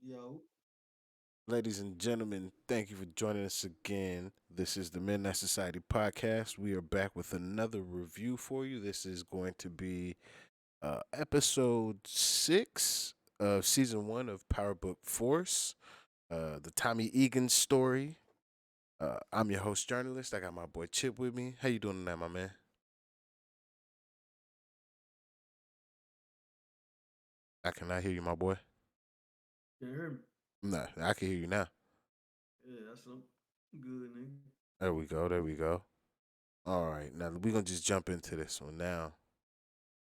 Yo, Ladies and gentlemen, thank you for joining us again. This is the Midnight Society podcast. We are back with another review for you. This is going to be episode 6 of season 1 of Power Book Force, the Tommy Egan story. I'm your host, journalist. I got my boy Chip with me. How you doing tonight, my man? I cannot hear you, my boy. can you hear me? Nah, I can hear you now. Yeah, that's some good, nigga. There we go. There we go. All right, now we're gonna just jump into this one now.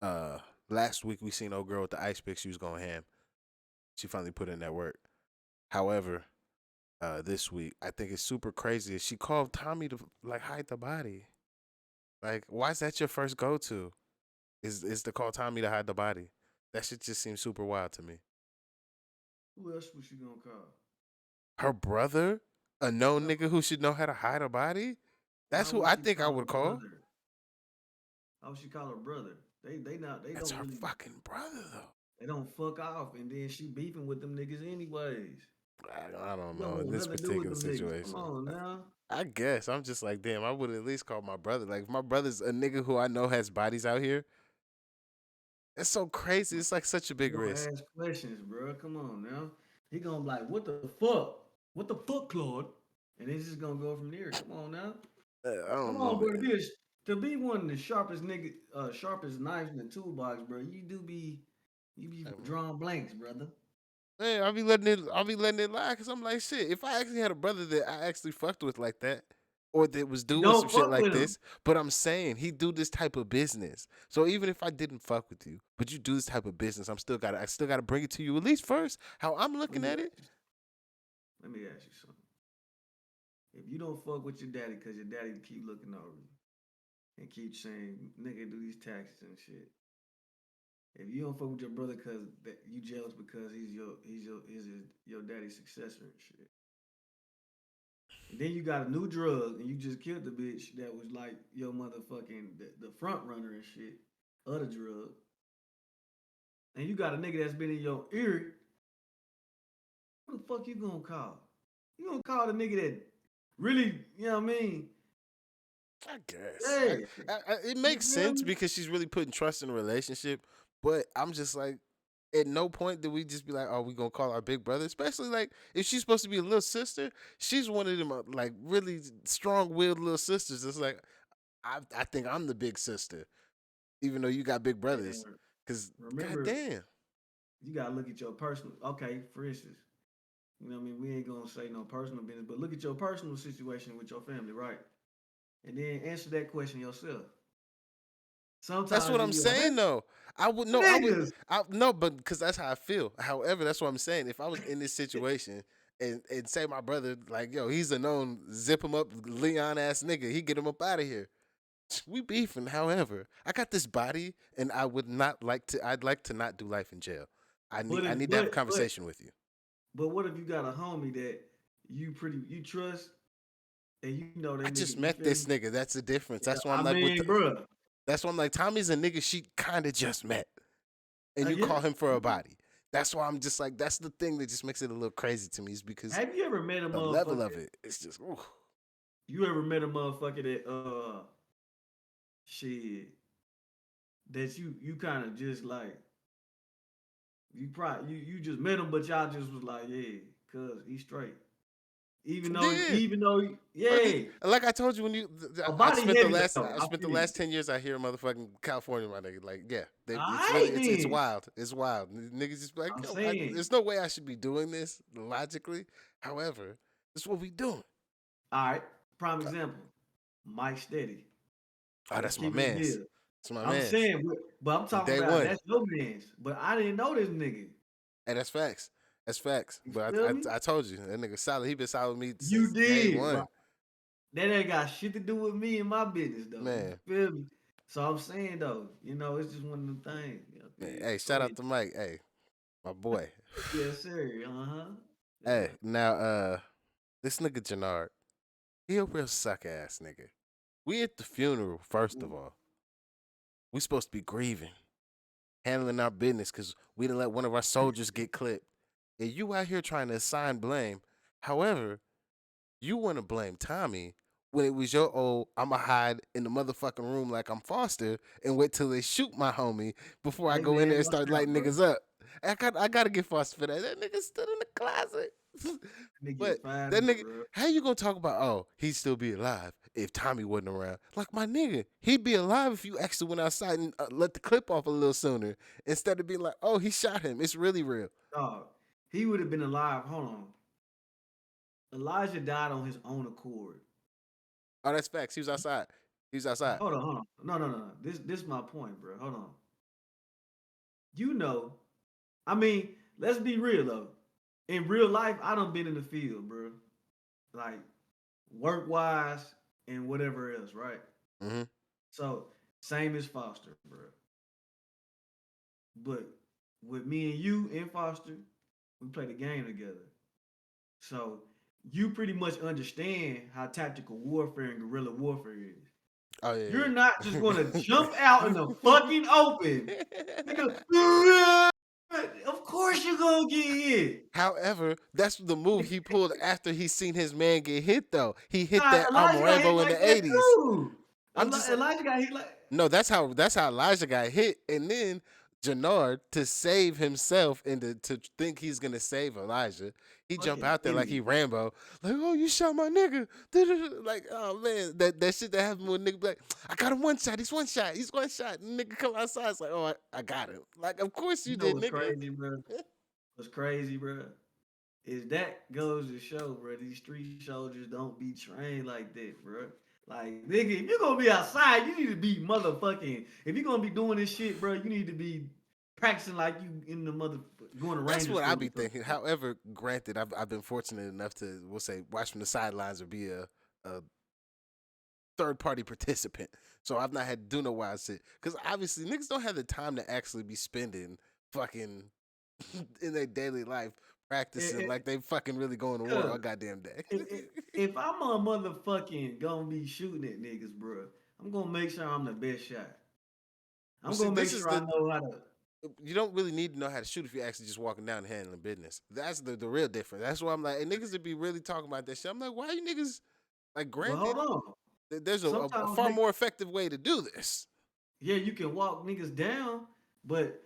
Uh, Last week we seen old girl with the ice pick. She was going ham. She finally put in that work. However, this week I think it's super crazy. She called Tommy to like hide the body. Like, why is that your first go to? Is to call Tommy to hide the body? That shit just seems super wild to me. Who else was she gonna call? Her brother, a known No, nigga who should know how to hide a body. That's why who would I she think I call would her call. brother? How would she call her brother? They That's don't her really fucking brother though. they don't fuck off, and then she beefing with them niggas anyways. I don't You don't know in want this nothing to do with particular them niggas. Come situation. on now. I guess I'm just like, damn. I would at least call my brother. Like, if my brother's a nigga who I know has bodies out here. It's so crazy. It's like such a You big gonna risk. ask questions, bro. Come on now. He gonna be like, what the fuck? What the fuck, Claude? And it's just gonna go from there. Come on now. I Come don't know, on, bro. man. To be one of the sharpest nigga, sharpest knives in the toolbox, bro. You be drawing blanks, brother. Man, I'll be letting it lie because I'm like, shit. If I actually had a brother that I actually fucked with like that, or that was You doing some don't shit fuck like with him. this, but I'm saying he do this type of business. So even if I didn't fuck with you, but you do this type of business, I still gotta bring it to you at least first. How I'm Let looking me at it. ask you. Let me ask you something. If you don't fuck with your daddy because your daddy keep looking over you and keep saying, "Nigga, do these taxes and shit." If you don't fuck with your brother because that you jealous because he's your daddy's successor and shit. And then you got a new drug and you just killed the bitch that was like your motherfucking the front runner and shit of the drug. And you got a nigga that's been in your ear. Who the fuck you gonna call? You gonna call the nigga that really, you know what I mean? I guess Hey, it you makes feel sense me? because she's really putting trust in a relationship. But I'm just like, at no point did we just be like, "Oh, we gonna call our big brother?" Especially like if she's supposed to be a little sister, she's one of them like really strong-willed little sisters. It's like I think I'm the big sister, even though you got big brothers. And Cause remember, goddamn, you gotta look at your personal. Okay, for instance, you know what I mean. We ain't gonna say no personal business, but look at your personal situation with your family, right? And then answer that question yourself. that's Sometimes what in I'm your saying head, though. I would no, niggas. I no, but because that's how I feel. However, that's what I'm saying. If I was in this situation and say my brother like yo, he's a known zip him up Leon ass nigga, he get him up out of here. We beefing. However, I got this body, and I would not like to. I'd like to not do life in jail. But I if need to have a but conversation with you. but what if you got a homie that you trust and you know that I nigga? just You met feel me? this nigga. That's the difference. Yeah, That's why I'm I like with. mean, bruh. That's why I'm like Tommy's a nigga she kind of just met, and you Yeah. call him for a body. That's why I'm just like that's the thing that just makes it a little crazy to me is because Have you ever met a the level motherfucker? of it. It's just ooh. You ever met a motherfucker that shit that you kind of just like you just met him, but y'all just was like, yeah, cause he's straight. Yeah. Yeah, Like I told you when you, a body heavy though. I I spent the feel you. last 10 years out here in motherfucking California, my nigga. Like, yeah, All it's right really, it's then. wild, it's wild. Niggas just be like, I'm yo, saying, there's no way I should be doing this logically. However, this is what we doing. all right. Prime example, Mike Steady. Oh, Let's that's my keep it a man's. bill. That's my I'm man's. saying, but I'm From talking day about one. that's your man's. But I didn't know this nigga. And that's facts. That's facts. You But feel me? I told you that nigga solid. He been solid with me You since day did, one, but that ain't got shit to do with me and my business though. You man. feel me? So I'm saying though, it's just one of them things. You know, Man, dig? hey, Go shout out ahead. to Mike. Hey, my boy. Yes, sir. Uh-huh. Hey, Yeah. now this nigga Jannard, he a real suck ass nigga. We at the funeral, first of Ooh. all. We supposed to be grieving, handling our business because we didn't let one of our soldiers get clipped. and you out here trying to assign blame. However, you want to blame Tommy when it was your old, I'ma hide in the motherfucking room like I'm Foster and wait till they shoot my homie before I Hey go in there man, and watch start out, lighting bro. niggas up. I gotta get Foster for that. That nigga stood in the closet. Nigga But get fired that up, nigga, bro. how you gonna talk about, oh, he'd still be alive if Tommy wasn't around? Like, my nigga, he'd be alive if you actually went outside and let the clip off a little sooner instead of being like, oh, he shot him. It's really real. Dog, he would have been alive. Hold on. Elijah died on his own accord. Oh, that's facts. He was outside. He was outside. Hold on. No. This is my point, bro. Hold on. You know, I mean, let's be real though. In real life, I done been in the field, bro. Like work wise and whatever else, right? Mm-hmm. So same as Foster, bro. But with me and you and Foster, we play the game together. So you pretty much understand how tactical warfare and guerrilla warfare is. Oh You're yeah, not just gonna jump out in the fucking open. yeah. Nigga, of course you're gonna get hit. However, that's the move he pulled after he seen his man get hit. Though he hit that Elijah got hit Rambo in like the that '80s. too. I'm just like, Elijah got hit like no, that's how Elijah got hit, and then Jannard to save himself and to think he's gonna save Elijah, he jump fucking out there like he idiot. Rambo, like, oh, you shot my nigga, like, oh man, that shit that happened with nigga, be like, I got him one shot, he's one shot, and nigga come outside, it's like, oh, I got him, like, of course you You know did, what's nigga. crazy, bro? What's crazy, bro? Is that goes to show, bro, these street soldiers don't be trained like that, bro. Like, nigga, if you're gonna be outside, you need to be motherfucking. If you're gonna be doing this shit, bro, you need to be practicing like you in the mother going to That's ranger what I school be or something. thinking. However, granted, I've been fortunate enough to, we'll say, watch from the sidelines or be a third party participant. So I've not had to do no wild shit. Because obviously niggas don't have the time to actually be spending fucking in their daily life practicing Eh, like they fucking really going to war all Cause goddamn day. if I'm a motherfucking gonna be shooting at niggas, bro, I'm gonna make sure I'm the best shot. Well, I'm see, gonna make this is sure I the know how to. you don't really need to know how to shoot if you're actually just walking down and handling business. That's the real difference. That's why I'm like, and niggas would be really talking about that shit. I'm like, why you niggas like But granted, hold on. there's a Sometimes far more effective way to do this. yeah, you can walk niggas down, but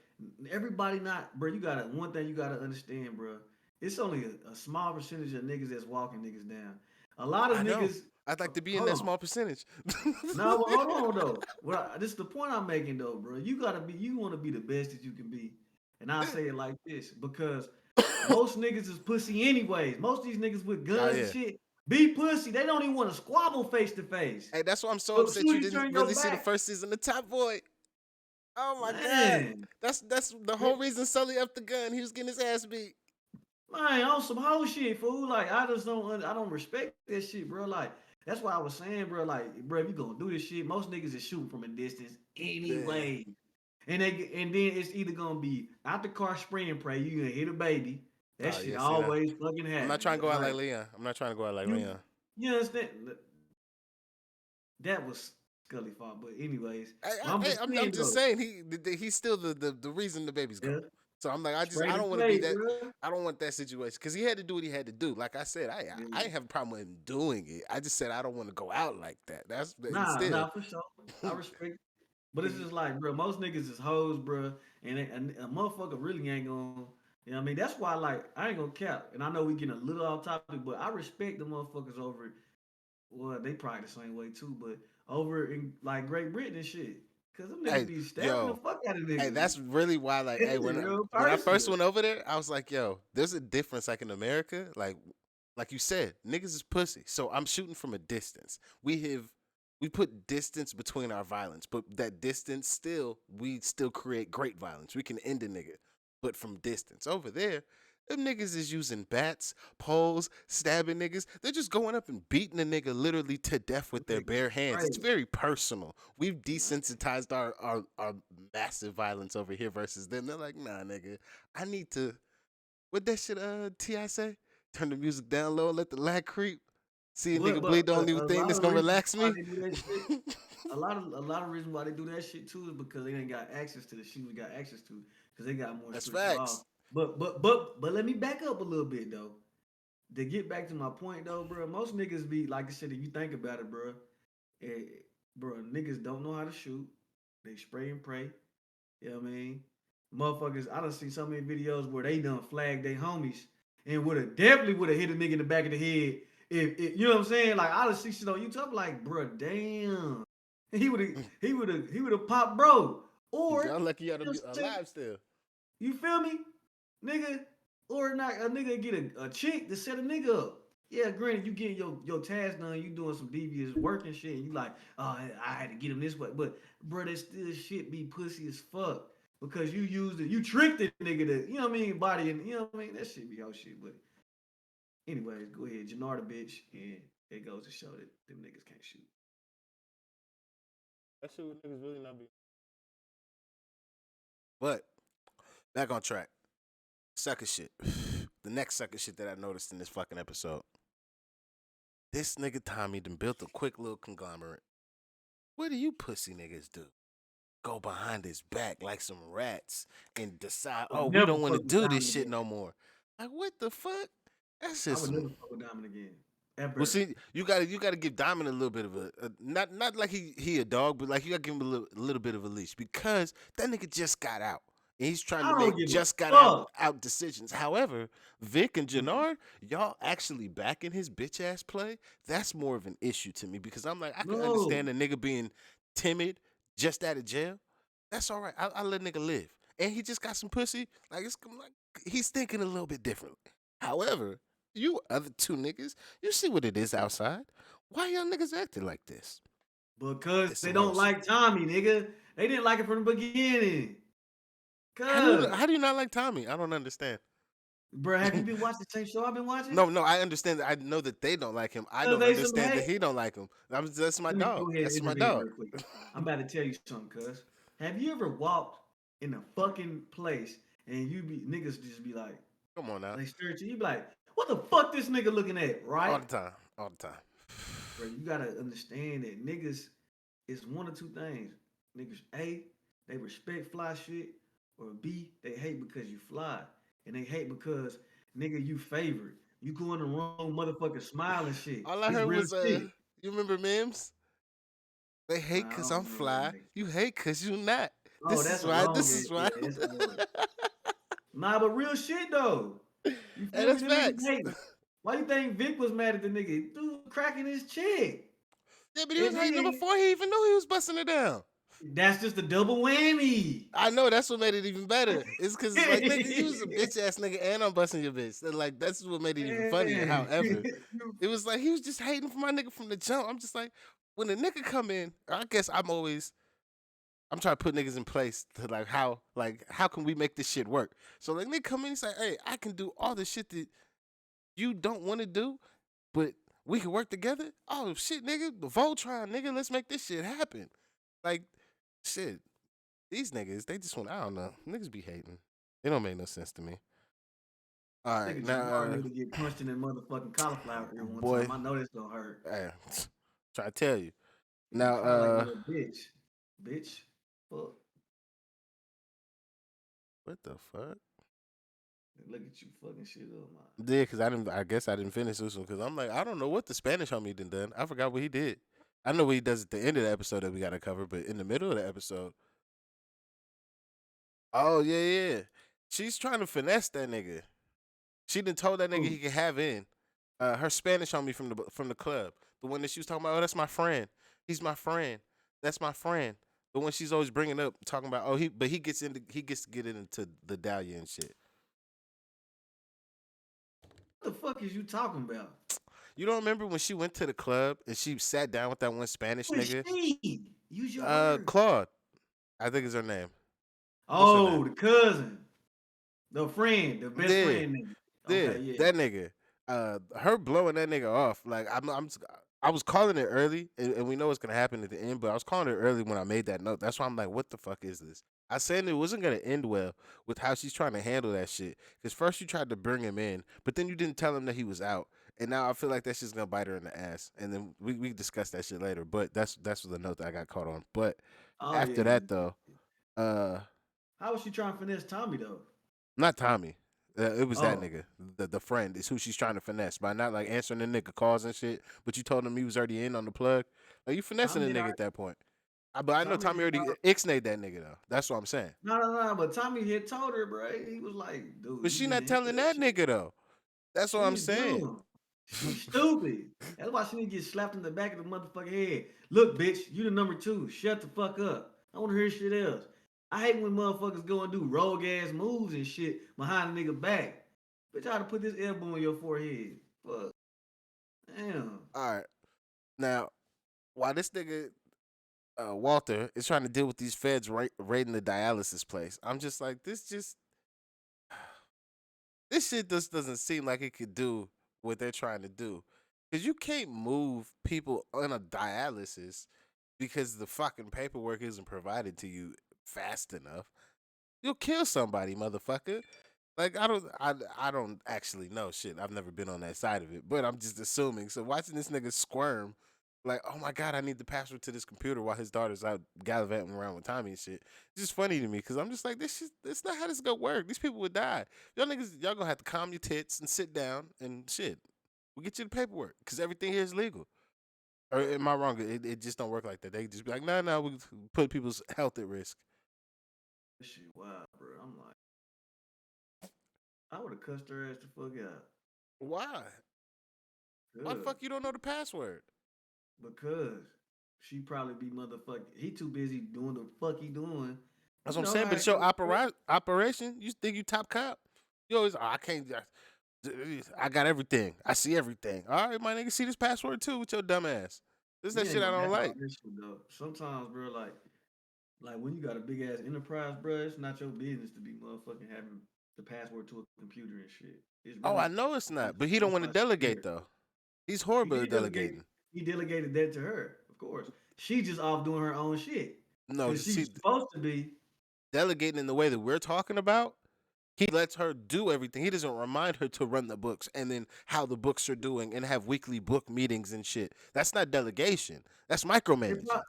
everybody not, bro. You gotta one thing you gotta understand, bro. It's only a small percentage of niggas that's walking niggas down. A lot of I know. niggas. I'd like to be in Hold that on. small percentage. Now, well, hold on though. This is the point I'm making though, bro. You gotta be. You want to be the best that you can be, and I say it like this because most niggas is pussy anyways. Most of these niggas with Oh guns and yeah. shit be pussy. They don't even want to squabble face to face. Hey, that's why I'm so But as upset soon you as you didn't turn your really see the back, first season of Top Boy. Oh my god. man. That's the whole reason Sully upped the gun. He was getting his ass beat. Man, on some whole shit, fool. Like I just don't, I don't respect that shit, bro. Like that's why I was saying, bro. Like, bro, if you gonna do this shit, most niggas is shooting from a distance Yeah. anyway. And then it's either gonna be out the car spray and pray. You gonna hit a baby. That Oh shit yeah, see now. always fucking I'm not happen, trying to bro. go out like Like Leon. I'm not trying to go out like you, Leon. you understand? That was Scully fault, but anyways, I, but I'm I, just I'm saying just though. saying he's still the reason the baby's gone. Yeah, So I'm like spray I to don't want to be play, that. bro. I don't want that situation because he had to do what he had to do. Like I said, I Yeah. ain't have a problem with him doing it. I just said I don't want to go out like that. That's and Nah, still. nah, for sure. I respect. But it's just like, bro, most niggas is hoes, bro, and a motherfucker really ain't gonna. You know what I mean? That's why, like, I ain't gonna cap. And I know we getting a little off topic, but I respect the motherfuckers over. Well, they probably the same way too, but over in like Great Britain and shit, cause them niggas Hey, be stabbing the yo, fuck out of hey, niggas. that's really why. Like, hey, It's real when I first personal. went over there, I was like, yo, there's a difference. Like in America, like you said, niggas is pussy. So I'm shooting from a distance. We put distance between our violence, but that distance we still create great violence. We can end a nigga, but from distance. Over there, them niggas is using bats, poles, stabbing niggas. They're just going up and beating a nigga literally to death Them with their niggas bare hands. It's crazy. very personal. We've Man. desensitized our massive violence over here versus them. They're like, nah, nigga, I need to. What that shit Ti say? Turn the music down low, let the lag creep. See a nigga bleed, the only A thing lot that's of the gonna reasons relax why me. they do that shit, a lot of reasons why they do that shit too is because they ain't got access to the shit we got access to, because they got more That's strict laws. facts. But let me back up a little bit though. To get back to my point though, bro, most niggas be like I said, if you think about it, bro, eh, bro, niggas don't know how to shoot. They spray and pray. You know what I mean? Motherfuckers, I done seen so many videos where they done flagged their homies and would have hit a nigga in the back of the head. If you know what I'm saying? Like I done see shit on YouTube, I'm like, bro, damn. He would have popped bro. Or Y'all lucky y'all to you know be what I'm saying? alive still. You feel me? Nigga, or not a nigga get a chick to set a nigga up. Yeah, granted, you getting your task done, you doing some devious work and shit, and you like, oh, I had to get him this way. But bro, that still shit be pussy as fuck. Because you used it, you tricked the nigga to, you know what I mean, body and you know what I mean? That shit be all shit. But anyways, go ahead, Jannar the bitch, and it goes to show that them niggas can't shoot. That shit would niggas really not be. But back on track. Sucker shit. The next sucker shit that I noticed in this fucking episode. This nigga Tommy done built a quick little conglomerate. What do you pussy niggas do? Go behind his back like some rats and decide, I oh, would we never don't want to fuck with do this Diamond shit again. no more. Like, what the fuck? That's I just would some. never fuck with Diamond again. Well, Ever. see, you gotta give Diamond a little bit of a not like he a dog, but like you gotta give him a little bit of a leash because that nigga just got out and he's trying I to don't make give a just got fuck. out decisions. However, Vic and Mhm. Jannard, y'all actually backing his bitch ass play. That's more of an issue to me because I'm like I can No. understand a nigga being timid just out of jail. That's all right. I let nigga live, and he just got some pussy. Like it's like he's thinking a little bit differently. However, you other two niggas, you see what it is outside. Why y'all niggas acting like this? Because It's they some don't real shit. like Tommy, nigga. They didn't like it from the beginning. How do you Cuz, how do you not like Tommy? I don't understand. bro, have you been watching the same show I've been watching? No, I understand that. I know that they don't like him. I Cuz don't they some understand hate. that he don't like him. That's my Let me dog. go ahead and That's my intervene dog. real quick. I'm about to tell you something, cuz. Have you ever walked in a fucking place and you be niggas just be like, Come on now. they stare at you, you be like, what the fuck this nigga looking at, All right? the time. All the time. Bro, you gotta understand that niggas is one of two things. Niggas A, they respect fly shit, or B, they hate because you fly. And they hate because nigga you favorite. You go in the room, motherfucker smile and shit. All I It's heard real was shit. you remember memes? They hate Nah, I cause don't I'm remember that fly. nigga. You hate cause you not. Oh, This is that's a why. long This ass. is why. Yeah, that's old. Nah, but real shit though. You Hey, feel me? that's Them niggas facts. hate. Why you think Vic was mad at the nigga? Dude cracking his chick. Yeah, but he was And hating him then before he even knew he was busting it down. that's just a double whammy. I know that's what made it even better. It's because it's like, nigga, you was a bitch ass nigga, and I'm busting your bitch. And like that's what made it even funnier. Man. However, it was like he was just hating for my nigga from the jump. I'm just like, when a nigga come in, I guess I'm trying to put niggas in place to how can we make this shit work? So like nigga come in and say, hey, I can do all the shit that you don't want to do, but we can work together. Oh shit, nigga, the Voltron, nigga, let's make this shit happen. Like, shit, these niggas, they just want, I don't know, niggas be hating. It don't make no sense to me. All right, Nigga now, Jamar need to get punched in that motherfucking cauliflower ear one boy, time. I know that's gonna hurt. hey, try to tell you. He Now, cry like a little bitch. Bitch. Fuck. what the fuck? Look at you fucking shit up, man. Yeah, because I guess I didn't finish this one because I'm like, I don't know what the Spanish homie done. I forgot what he did. I know what he does at the end of the episode that we got to cover, but in the middle of the episode, oh, yeah, yeah. She's trying to finesse that nigga. She done told that nigga Ooh. he can have in. Her Spanish homie from the club. The one that she was talking about, oh, that's my friend. He's my friend. That's my friend. The one she's always bringing up, talking about, oh, he gets to get into the Dahlia and shit. What the fuck is you talking about? You don't remember when she went to the club and she sat down with that one Spanish Who is nigga? she? Use your words. Claude, I think is her name. What's her name? Oh, the cousin. The friend. The best Yeah, friend nigga. yeah, Okay, yeah. that nigga. Her blowing that nigga off. Like I was calling it early, and we know what's gonna happen at the end. But I was calling it early when I made that note. That's why I'm like, what the fuck is this? I said it wasn't gonna end well with how she's trying to handle that shit. Because first you tried to bring him in, but then you didn't tell him that he was out. And now I feel like that's just gonna bite her in the ass. And then we discuss that shit later. But that's the note that I got caught on. But Oh, yeah, after yeah. that though, uh, How was she trying to finesse Tommy, though? not Tommy. It was that Oh, nigga. The friend is who she's trying to finesse by not like answering the nigga calls and shit. But you told him he was already in on the plug. Like you finessing the Tommy had nigga already, at that point. But I know Tommy Tommy had already ixnayed that nigga though. That's what I'm saying. no. But Tommy had told her, bro. He was like, dude, But you she need to not handle telling that that shit. nigga though. That's what I'm She's saying. dumb. She's stupid. That's why she need to get slapped in the back of the motherfucking head. Look, bitch, you the number two. Shut the fuck up. I want to hear shit else. I hate when motherfuckers go and do rogue ass moves and shit behind a nigga back. Bitch, I ought to put this elbow on your forehead. Fuck. Damn. All right. Now, while this nigga Walter is trying to deal with these feds raiding the dialysis place, I'm just like, this shit just doesn't seem like it could do what they're trying to do. Cause you can't move people on a dialysis because the fucking paperwork isn't provided to you fast enough. You'll kill somebody, motherfucker. Like I don't actually know shit. I've never been on that side of it, but I'm just assuming. So watching this nigga squirm, like, oh my god, I need the password to this computer while his daughter's out gallivanting around with Tommy and shit. It's just funny to me because I'm just like, this shit, that's not how this gonna work. These people would die. Y'all niggas, y'all gonna have to calm your tits and sit down and shit. We'll get you the paperwork because everything here is legal. Or am I wrong? It just don't work like that. They just be like, no, we put people's health at risk. This shit wild, bro. I'm like, I would have cussed her ass the fuck out. Why? Why the Good. fuck you don't know the password? Because she probably be motherfucking. He too busy doing the fuck he doing. That's You what I'm know saying. how But it's it your goes, bro. operation. You think you top cop? You always, oh, I can't. I got everything. I see everything. All right, my nigga, see this password too with your dumb ass. This is You that ain't shit I gonna don't have all like. this shit though. Sometimes, bro, like when you got a big ass enterprise, bro, it's not your business to be motherfucking having the password to a computer and shit. It's Oh, really I know it's that's, not, but he don't that's want to why she's delegate there. though. He's He horrible at did delegate. delegating. He delegated that to her, of course. She just off doing her own shit No, because see, she's supposed to be. delegating in the way that we're talking about, he lets her do everything. He doesn't remind her to run the books and then how the books are doing and have weekly book meetings and shit. That's not delegation. That's They micromanaging. probably,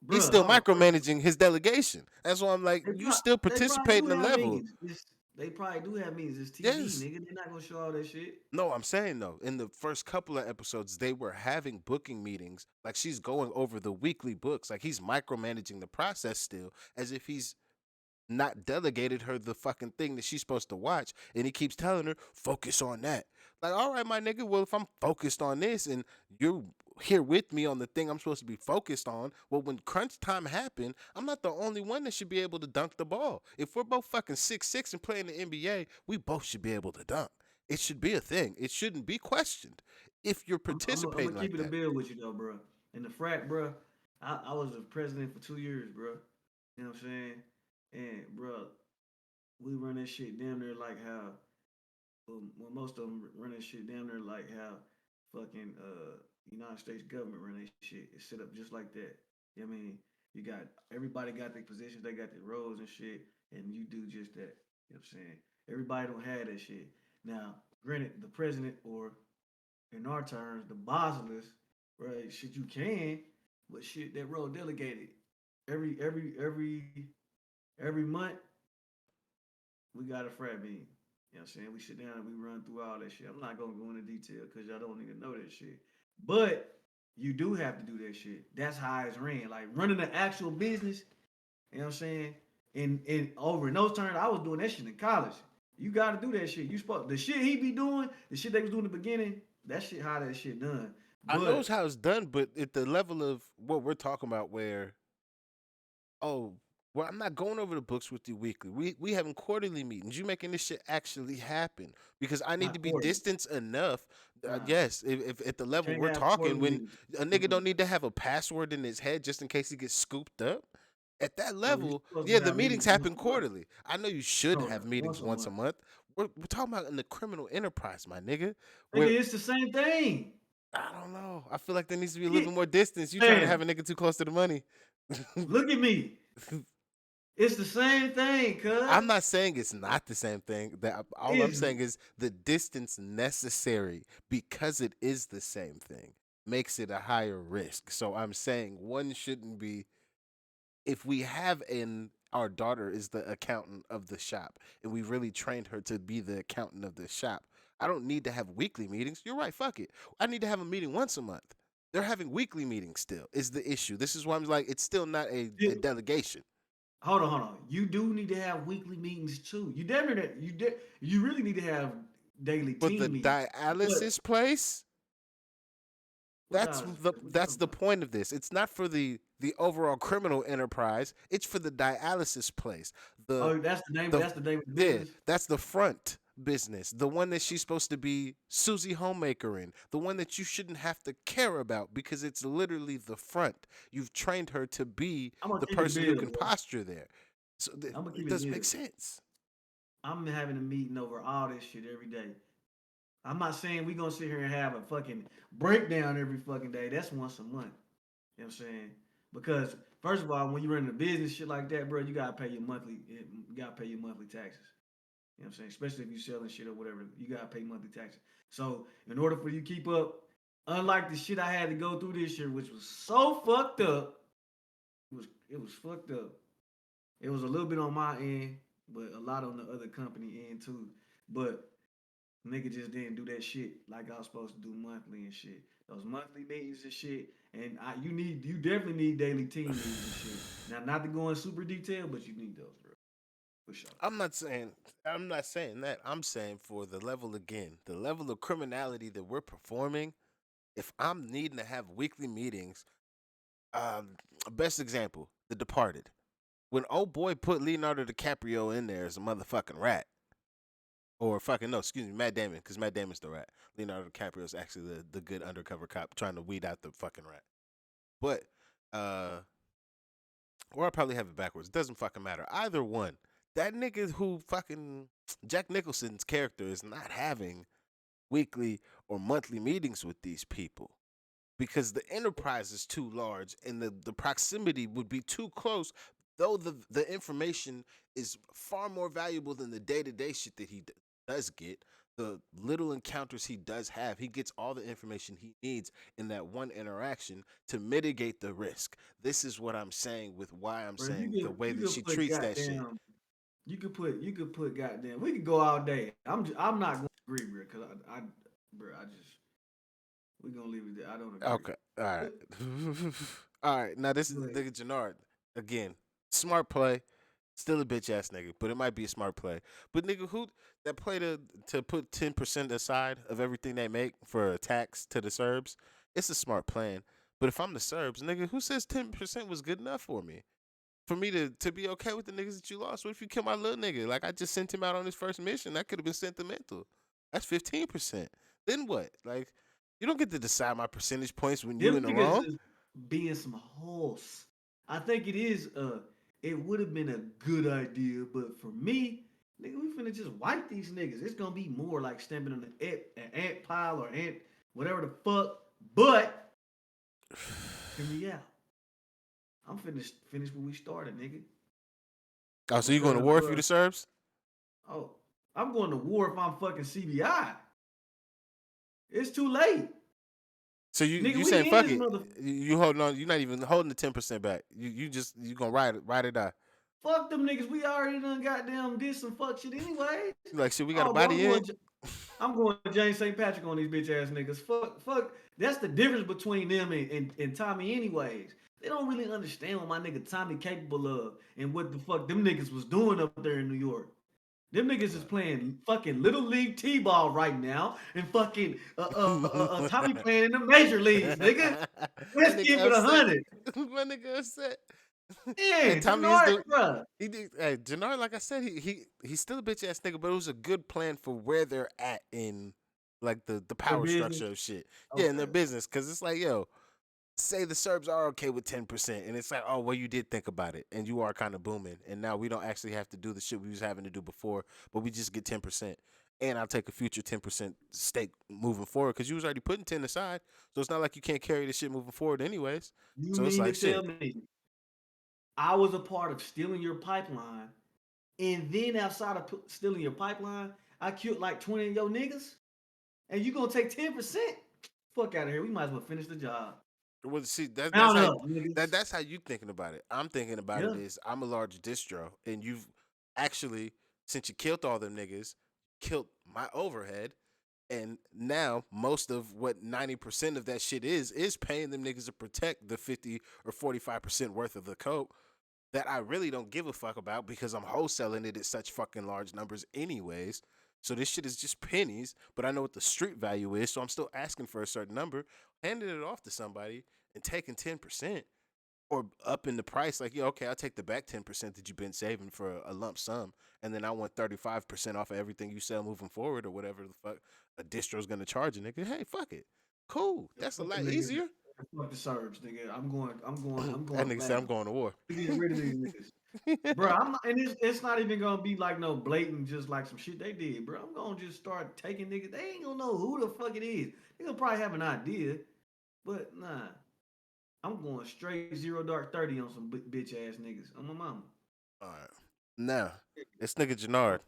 He's bro, still hold on. micromanaging his delegation. That's why I'm like, They you probably, still they probably participate do in the have level. meetings. They probably do have meetings. It's TV, Yes. nigga. They're not gonna show all that shit. No, I'm saying though, in the first couple of episodes, they were having booking meetings. Like she's going over the weekly books. Like he's micromanaging the process still, as if he's not delegated her the fucking thing that she's supposed to watch. And he keeps telling her, focus on that. Like, all right, my nigga, well, if I'm focused on this and you're here with me on the thing I'm supposed to be focused on, well, when crunch time happened, I'm not the only one that should be able to dunk the ball. If we're both fucking 6'6" and playing the NBA, we both should be able to dunk. It should be a thing. It shouldn't be questioned if you're I'm gonna participating keep like it a that. bill with you though, bro. In the frat, bro, I was the president for 2 years, bro. You know what I'm saying? And bro, we run that shit damn near like how well, most of them run that shit damn near like how fucking United States government run that shit. It's set up just like that. You know what I mean? You got everybody got their positions, they got their roles and shit, and you do just that. You know what I'm saying? Everybody don't have that shit. Now, granted, the president or in our terms, the bossless, right? Shit, you can, but shit, that role delegated. Every month, we got a frat meeting. You know what I'm saying? We sit down and we run through all that shit. I'm not gonna go into detail because y'all don't need to know that shit. But you do have to do that shit. That's how it's ran. Like running the actual business, you know what I'm saying? And over in those terms, I was doing that shit in college. You gotta do that shit. You supposed the shit he be doing, the shit they was doing in the beginning, that shit how that shit done. I know it's But how it's done, but at the level of what we're talking about, where oh, well, I'm not going over the books with you weekly. We having quarterly meetings. You making this shit actually happen because I need to not be quarterly. distanced enough. Nah, Yes, if at the you level can't we're have talking, quarterly when meetings. a nigga don't Mm-mm. need to have a password in his head just in case he gets scooped up. At that No, you're level, supposed yeah, to the have meetings meetings once happen a month. quarterly. I know you should No, no, have meetings once a once a month. month. We're talking about in the criminal enterprise, my nigga. Nigga, Where it's the same thing. I don't know. I feel like there needs to be a little Get, bit more distance. You trying to have man, a nigga too close to the money. look at me. It's the same thing, cuz. I'm not saying it's not the same thing. That all I'm Is saying is the distance necessary because it is the same thing makes it a higher risk. So I'm saying one shouldn't be if we have an our daughter is the accountant of the shop, and we really trained her to be the accountant of the shop. I don't need to have weekly meetings. You're right. Fuck it. I need to have a meeting once a month. They're having weekly meetings still. Is the issue? This is why I'm like, it's still not a You- delegation. hold on. You do need to have weekly meetings too. You really need to have daily For the team meetings. But dialysis place, what dialysis place? What you that's talking the about? point of this. It's not for the overall criminal enterprise. It's for the dialysis place. The Oh, that's the name. the That's the name of the yeah, business. that's the front business. The one that she's supposed to be Susie Homemaker in. The one that you shouldn't have to care about because it's literally the front. You've trained her to be I'm gonna the keep it a person who bill, can bro. posture there. So I'm gonna keep it it a doesn't bill. make sense. I'm having a meeting over all this shit every day. I'm not saying we gonna sit here and have a fucking breakdown every fucking day. That's once a month. You know what I'm saying? Because first of all, when you run a business shit like that, bro, you gotta pay your monthly. You gotta pay your monthly taxes. You know what I'm saying? Especially if you selling shit or whatever, you gotta pay monthly taxes. So in order for you to keep up, unlike the shit I had to go through this year, which was so fucked up, it was fucked up. It was a little bit on my end, but a lot on the other company end too. But nigga just didn't do that shit like I was supposed to do monthly and shit. Those monthly meetings and shit. And you definitely need daily team meetings and shit. Now not to go in super detail, but you need those, bro. For sure. I'm not saying I'm not saying that. I'm saying for the level again, the level of criminality that we're performing, if I'm needing to have weekly meetings, um best example, The Departed. When old boy put Leonardo DiCaprio in there as a motherfucking rat. Or fucking no, excuse me, Matt Damon, because Matt Damon's the rat. Leonardo DiCaprio is actually the good undercover cop trying to weed out the fucking rat. But uh or I probably have it backwards. It doesn't fucking matter. Either one. That nigga who fucking Jack Nicholson's character is not having weekly or monthly meetings with these people because the enterprise is too large and the proximity would be too close. Though the information is far more valuable than the day to day shit that he does get, the little encounters he does have, he gets all the information he needs in that one interaction to mitigate the risk. This is what I'm saying with why I'm Bro, saying the way you that could she put treats that shit. goddamn you could put goddamn we could go all day. I'm not gonna agree, bro, because bro, I just we gonna leave it there. I don't agree. Okay. All right. But All right. Now this is go ahead. nigga Jannard again. Smart play. Still a bitch ass nigga, but it might be a smart play. But nigga, who that play to put 10% aside of everything they make for a tax to the Serbs? It's a smart plan. But if I'm the Serbs, nigga, who says 10% was good enough for me? For me to be okay with the niggas that you lost? What if you kill my little nigga? Like I just sent him out on his first mission. That could have been sentimental. That's 15%. Then what? Like you don't get to decide my percentage points when you Them in the niggas wrong. is being some hoes. I think it would have been a good idea, but for me, nigga, we finna just wipe these niggas. It's gonna be more like stamping on an ant pile or ant whatever the fuck. But hear me out. I'm finished finish where we started, nigga. Oh, so you going to Because war if you the Serbs? oh, I'm going to war if I'm fucking CBI. It's too late. So Nigga, you we saying in fuck this it? mother You holding on? You're not even holding the 10% back. You just you gonna ride or die. fuck them niggas. We already done goddamn did some fuck shit anyways. You like shit. We got a Oh, bro, body in. I'm going James St. Patrick on these bitch ass niggas. Fuck. That's the difference between them and Tommy, anyways. They don't really understand what my nigga Tommy capable of and what the fuck them niggas was doing up there in New York. Them niggas is playing fucking little league t-ball right now, and fucking that Tommy playing in the major leagues, nigga. Let's nigga keep it a upset. hundred. My nigga upset. Yeah, And Tommy is Denard, the bruh. he did. Hey, Jannard, like I said, he's still a bitch ass nigga, but it was a good plan for where they're at in like the Their power business. structure of shit. Yeah, in Okay. their business, because it's like yo, say the Serbs are okay with 10%, and it's like, oh, well, you did think about it, and you are kind of booming, and now we don't actually have to do the shit we was having to do before, but we just get 10%, and I'll take a future 10% stake moving forward because you was already putting 10 aside, so it's not like you can't carry the shit moving forward anyways. You So it's mean to like tell shit. me I was a part of stealing your pipeline, and then outside of stealing your pipeline, I killed like 20 of your niggas, and you gonna take 10%? Fuck out of here. We might as well finish the job. Well, see, Mount up, niggas. that's how you thinking about it. I'm thinking about it Yeah. is I'm a large distro, and you've actually, since you killed all them niggas, killed my overhead, and now most of what 90% of that shit is paying them niggas to protect the 50 or 45% worth of the coke that I really don't give a fuck about because I'm wholesaling it at such fucking large numbers anyways. So this shit is just pennies, but I know what the street value is, so I'm still asking for a certain number, handing it off to somebody and taking 10% or up in the price. Like, yeah, okay, I'll take the back 10% that you've been saving for a lump sum, and then I want 35% off of everything you sell moving forward or whatever the fuck a distro's gonna charge a nigga. Hey, fuck it. Cool. Yeah, That's a fuck the lot niggas. easier. Fuck the surge, nigga. I'm That going nigga said I'm black. going to war. We getting rid of these niggas. Bro, I'm not, and it's not even gonna be like no blatant, just like some shit they did, bro. I'm gonna just start taking niggas. They ain't gonna know who the fuck it is. They gonna probably have an idea, but nah. I'm going straight zero dark 30 on some bitch ass niggas. On my mama. All right. Now, this nigga Jannard,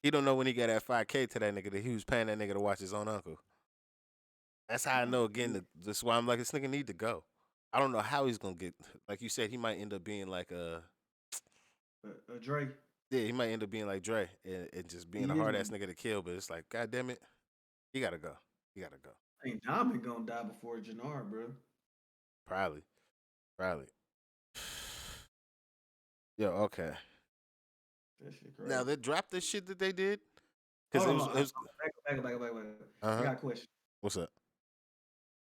he don't know when he got that 5K to that nigga that he was paying that nigga to watch his own uncle. That's how I know again. That's why I'm like, this nigga need to go. I don't know how he's gonna get. Like you said, he might end up being like Dre. yeah, he might end up being like Dre and just being a He is hard ass gonna. nigga to kill. But it's like, god damn it, he gotta go. He gotta go. Ain't Diamond gonna die before Jannard, bro. Probably, probably. Yo, okay. That shit Now crazy. they dropped this shit that they did because Hold it on, was hold it on. was. Back. Uh I huh. got a question. What's up?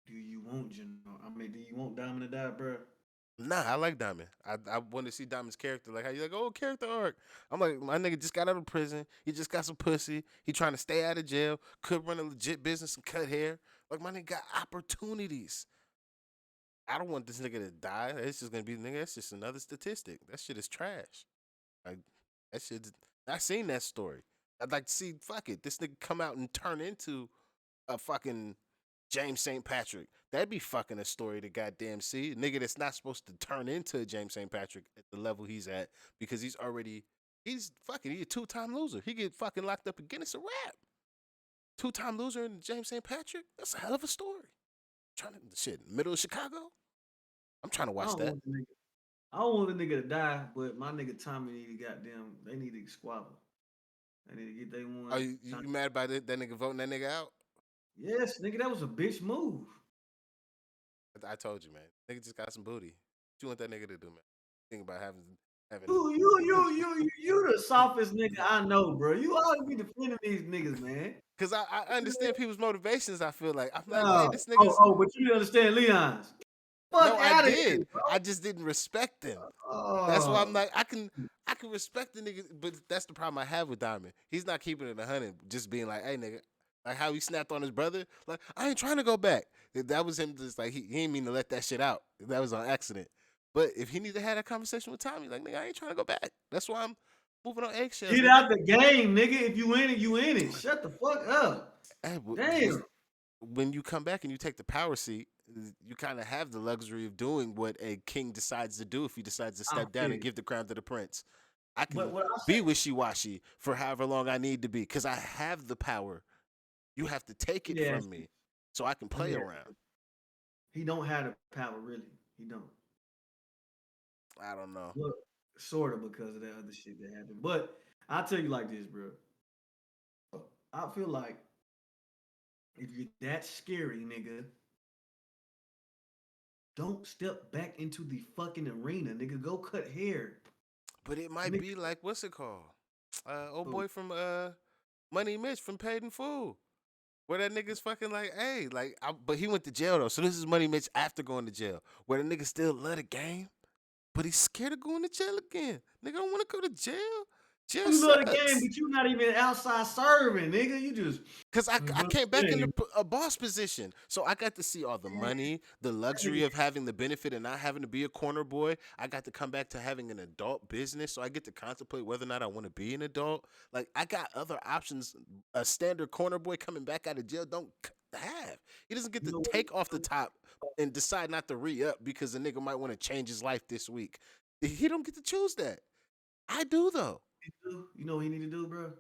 Do you want Jannard? I mean, do you want Diamond to die, bro? Nah, I like Diamond. I want to see Diamond's character. Like how you like, oh, character arc. I'm like, my nigga just got out of prison. He just got some pussy. He trying to stay out of jail. Could run a legit business and cut hair. Like my nigga got opportunities. I don't want this nigga to die. It's just gonna be nigga. That's just another statistic. That shit is trash. Like that shit. I seen that story. I'd like to see. Fuck it. This nigga come out and turn into a fucking James St. Patrick. That'd be fucking a story to goddamn see. Nigga that's not supposed to turn into James St. Patrick at the level he's at because he's fucking, he a two-time loser. He get fucking locked up again. It's a wrap. Two-time loser in James St. Patrick? That's a hell of a story. Trying to shit, middle of Chicago? I'm trying to I watch don't that. want the nigga. I don't want the nigga to die, but my nigga Tommy need to goddamn. They need to squabble. They need to get they Are one. you mad about that nigga voting that nigga out? Yes, nigga, that was a bitch move. I told you, man. Nigga just got some booty. What you want that nigga to do, man? Think about having You the softest nigga I know, bro. You always be defending these niggas, man. because I understand people's motivations. I feel like I'm like, hey, No. this nigga's. But you didn't understand Leon's. No, Fuck I out of here, did. bro. I just didn't respect them. That's why I'm Oh, like, I can respect the nigga, but that's the problem I have with Diamond. He's not keeping it 100, just being like, hey nigga, like how he snapped on his brother. Like I ain't trying to go back. That was him just like he ain't mean to let that shit out. That was on accident. But if he need to have that conversation with Tommy, like nigga, I ain't trying to go back. That's why I'm moving on eggshells, get nigga. out the game, nigga. If you in it, you in it. Shut the fuck up. Hey, Damn. when you come back and you take the power seat, you kind of have the luxury of doing what a king decides to do if he decides to I step down feel and you. give the crown to the prince. I But can what I be say, wishy washy for however long I need to be because I have the power. You have to take let it me ask from you. me so I can Let play me ask around. you. He don't have the power, really. He don't. I don't know. Well, sort of because of that other shit that happened. But I'll tell you like this, bro. I feel like if you're that scary, nigga, don't step back into the fucking arena, nigga. Go cut hair, But it might nigga. be like what's it called? Old Who? boy from Money Mitch from Paid in Full. Where that nigga's fucking like, hey, but he went to jail though. So this is Money Mitch after going to jail. Where the nigga still love the game. But he's scared of going to jail again. Nigga don't want to go to jail. Jail You love the game, sucks. but you not even outside serving, nigga. You just Cause I mhm, came back in yeah, a boss position, so I got to see all the money, the that luxury nigga. of having the benefit and not having to be a corner boy. I got to come back to having an adult business, so I get to contemplate whether or not I want to be an adult. Like I got other options. A standard corner boy coming back out of jail don't have. He doesn't get You to know what? take off the top and decide not to re up because the nigga might want to change his life this week. He don't get to choose that. I do though. You know what he need to do, bro?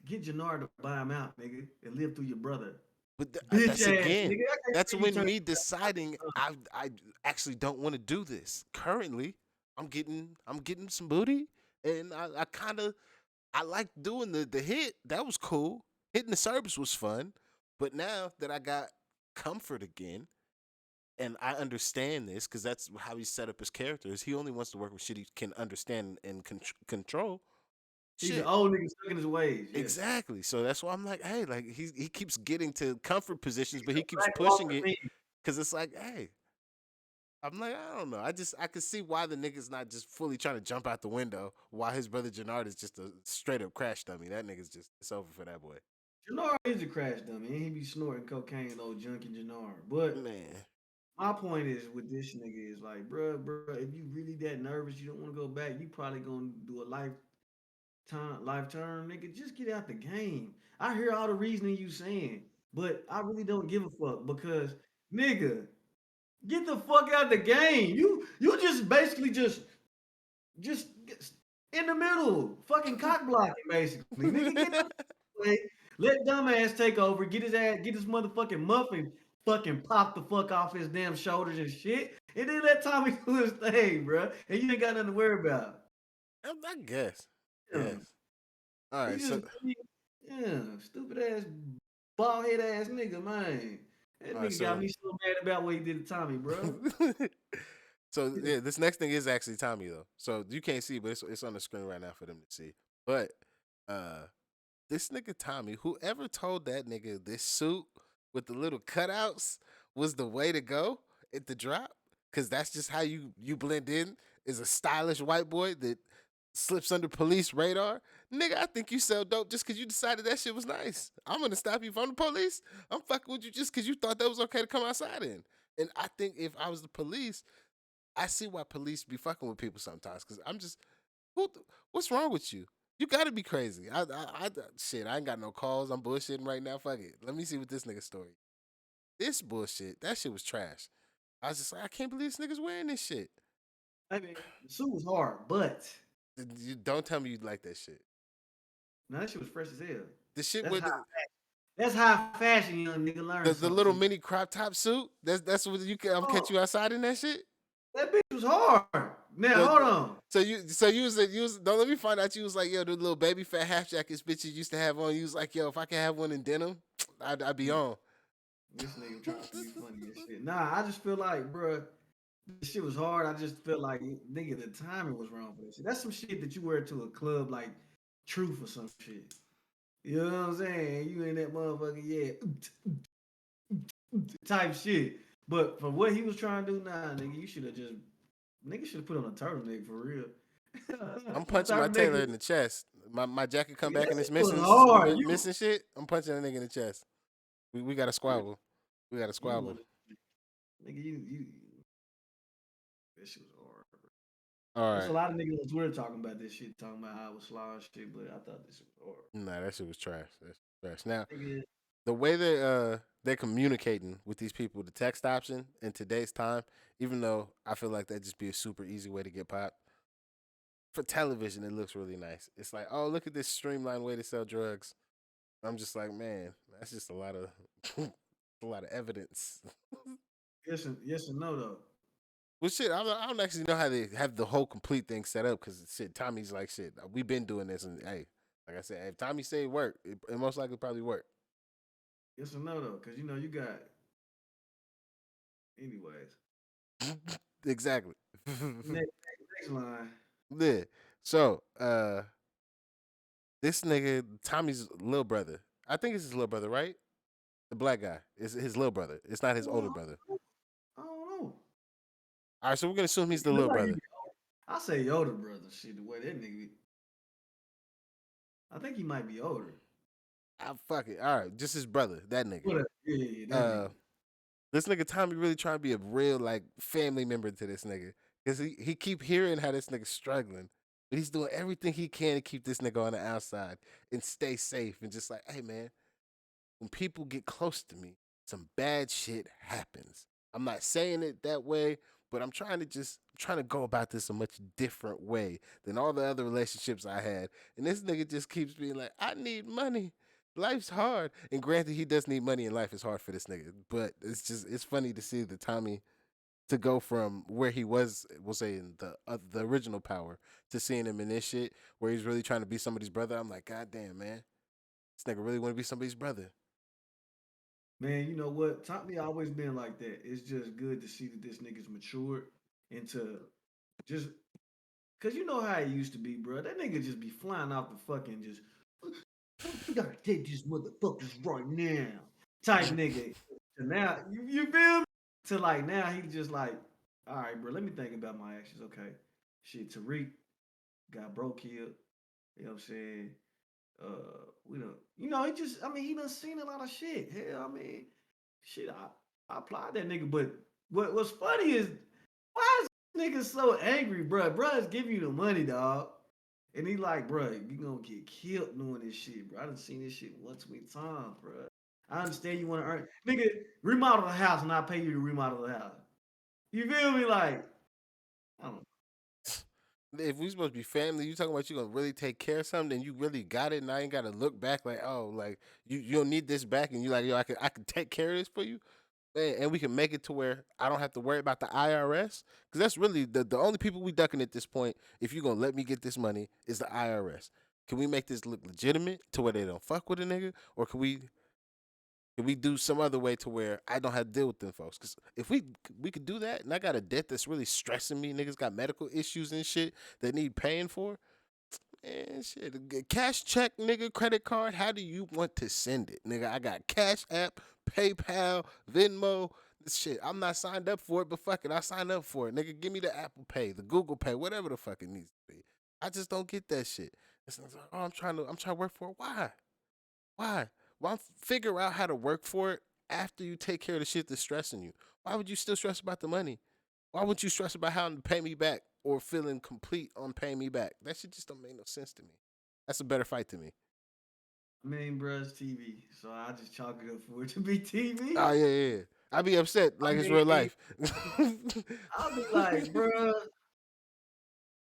Get Jannard to buy him out, nigga, and live through your brother. But Bitch that's ass again. nigga. I can't That's believe you when turned me deciding I actually don't want to do this. Currently, I'm getting some booty, and I kind of I like doing the hit. That was cool. Hitting the service was fun. But now that I got comfort again, and I understand this because that's how he set up his characters. He only wants to work with shit he can understand and control. He's an Shit, old nigga stuck in his ways. Yes. exactly. So that's why I'm like, hey, like he keeps getting to comfort positions, He's but a he keeps Black pushing Walker it man. because it's like, hey, I'm like, I don't know. I can see why the nigga's not just fully trying to jump out the window while his brother Jannard is just a straight up crash dummy. That nigga's just it's over for that boy. Jannard is a crash dummy, and he be snorting cocaine, old junkie Jannard. But Man. my point is with this nigga is like, bruh, if you really that nervous, you don't want to go back, you probably gonna do a life term, nigga. Just get out the game. I hear all the reasoning you saying, but I really don't give a fuck because, nigga, get the fuck out the game. You just basically just in the middle, fucking cock blocking, basically. Nigga, get out the way. Let dumbass take over. Get his motherfucking muffin fucking pop the fuck off his damn shoulders and shit. And then let Tommy do his thing, bro. And you ain't got nothing to worry about. I guess. Yeah. Yes. All He right. So just, yeah, stupid ass, bald head ass nigga, man. That all right. nigga got So me so mad about what he did to Tommy, bro. so yeah, this next thing is actually Tommy though. So you can't see, but it's on the screen right now for them to see. But uh this nigga Tommy, whoever told that nigga this suit with the little cutouts was the way to go at the drop, because that's just how you blend in, is a stylish white boy that slips under police radar. Nigga, I think you sell dope just because you decided that shit was nice. I'm gonna stop you from the police. I'm fucking with you just because you thought that was okay to come outside in. And I think if I was the police, I see why police be fucking with people sometimes. Because I'm just, what's wrong with you? You gotta be crazy. Shit, I ain't got no calls. I'm bullshitting right now. Fuck it. Let me see what this nigga story. This bullshit, that shit was trash. I was just like, I can't believe this nigga's wearing this shit. I mean, the suit was hard, but You don't tell me you like that shit. now that shit was fresh as hell. The shit That's with high. That's high fashion, young nigga. Learn the something. little See, mini crop top suit. That's what you can. I'm oh, catch you outside in that shit. that bitch was hard. Now So, hold on. so you was don't let me find out you was like, yo, the little baby fat half jackets bitches used to have on. You was like, yo, if I could have one in denim, I'd be on. This nigga trying to be funny and shit. Nah, I just feel like, bruh, this shit was hard. I just felt like, nigga, the timing was wrong for this shit. That's some shit that you wear to a club like Truth or some shit. You know what I'm saying? You in that motherfucker, yeah, type shit. But for what he was trying to do, nah, nigga, you should have just, nigga should have put on a turtleneck for real. I'm punching my Turtleneck, tailor in the chest. My jacket come nigga, back that and shit it's was missing hard. You, missing shit. I'm punching a nigga in the chest. We got a squabble. We got a you squabble. wanna, nigga, you, that shit was hard. All There's a right. lot of niggas on Twitter talking about this shit, talking about how it was slaw and shit, but I thought this shit was hard. Nah, that shit was trash. That's trash. Now, Nigga, the way they're communicating with these people, the text option in today's time, even though I feel like that'd just be a super easy way to get popped. For television, it looks really nice. It's like, oh, look at this streamlined way to sell drugs. I'm just like, man, that's just a lot of a lot of evidence. yes and no though. Well, shit, I don't actually know how they have the whole complete thing set up because shit, Tommy's like, shit, we've been doing this, and hey, like I said, if Tommy say it work, it most likely probably work. Yes or no though, because you know you got. Anyways, Exactly. next line. Yeah. So, this nigga, Tommy's little brother. I think it's his little brother, right? The black guy. It's his little brother. It's not his older Well, brother. I don't know. All right, so we're gonna assume he's the It look little like he brother. be older. I say older brother. Shit, the way that nigga. I think he might be older. Ah, fuck it. All right, just his brother, that nigga. Whatever. Yeah, that Uh, nigga. this nigga Tommy really trying to be a real like family member to this nigga, cause he keep hearing how this nigga's struggling, but he's doing everything he can to keep this nigga on the outside and stay safe and just like, hey man, when people get close to me, some bad shit happens. I'm not saying it that way, but I'm trying to go about this a much different way than all the other relationships I had. And this nigga just keeps being like, I need money. life's hard. And granted, he does need money, and life is hard for this nigga. But it's funny to see the Tommy to go from where he was, we'll say in the original Power, to seeing him in this shit where he's really trying to be somebody's brother. I'm like, God damn, man, this nigga really want to be somebody's brother. Man, you know what? Tommy always been like that. It's just good to see that this nigga's matured into just cause you know how he used to be, bro. That nigga just be flying off the fucking just we gotta take these motherfuckers right now. Type nigga. And now you feel me? To like now he just like, all right, bro, let me think about my actions. Okay. Shit, Tariq got broke killed. You know what I'm saying? We don't, he just, I mean, he done seen a lot of shit. Hell, I mean, shit, I applaud that nigga. But what's funny is, why is nigga so angry, bro? Bro is giving you the money, dog. And he like, bro, you gonna get killed doing this shit, bro. I done seen this shit one, too many times, bro. I understand you want to earn, nigga. Remodel the house, and I pay you to remodel the house. You feel me? Like, I don't know. If we supposed to be family, you talking about you gonna really take care of something, then you really got it, and I ain't gotta look back like, oh, like you don't need this back, and you like, yo, I can take care of this for you, man, and we can make it to where I don't have to worry about the IRS, because that's really the only people we ducking at this point. If you gonna let me get this money, is the IRS. Can we make this look legitimate to where they don't fuck with a nigga, or can we do some other way to where I don't have to deal with them folks? Because if we could do that, and I got a debt that's really stressing me, niggas got medical issues and shit that need paying for, and shit, cash check, nigga, credit card. How do you want to send it, nigga? I got Cash App, PayPal, Venmo. This shit, I'm not signed up for it, but fuck it, I signed up for it, nigga. Give me the Apple Pay, the Google Pay, whatever the fuck it needs to be. I just don't get that shit. It's like, oh, I'm trying to work for it. Why? Why? Why figure out how to work for it after you take care of the shit that's stressing you? Why would you still stress about the money? Why wouldn't you stress about how to pay me back or feeling complete on paying me back? That shit just don't make no sense to me. That's a better fight to me. I mean, bro, it's TV, so I just chalk it up for it to be TV. Oh yeah. I'd be upset I like it's real mean, life. I'll be like, bro,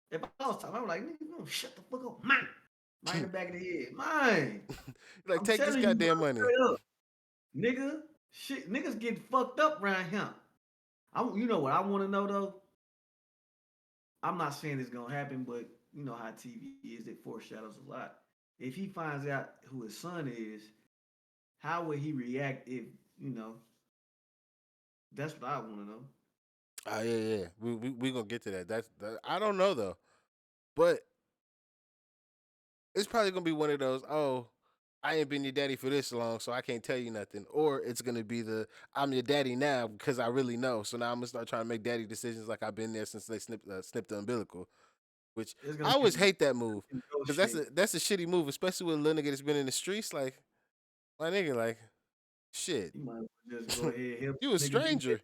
if I was talking, I'm like, nigga, you don't shut the fuck up, man. Right in the back of the head, man. Like, I'm take this telling you, bro, goddamn money. straight up, nigga. Shit, niggas get fucked up around him. You know what I want to know though? I'm not saying it's gonna happen, but you know how TV is; it foreshadows a lot. If he finds out who his son is, how would he react if you know? That's what I want to know. Oh yeah. We gonna get to that. I don't know though, but it's probably gonna be one of those. Oh, I ain't been your daddy for this long, so I can't tell you nothing. Or it's gonna be I'm your daddy now because I really know. So now I'm gonna start trying to make daddy decisions like I've been there since they snipped the umbilical. Which It's I gonna be always hate that move some because ghost that's shit. a shitty move, especially with a little nigga that's been in the streets. Like my nigga, like shit, You might as well just go ahead and help you a this nigga be stranger,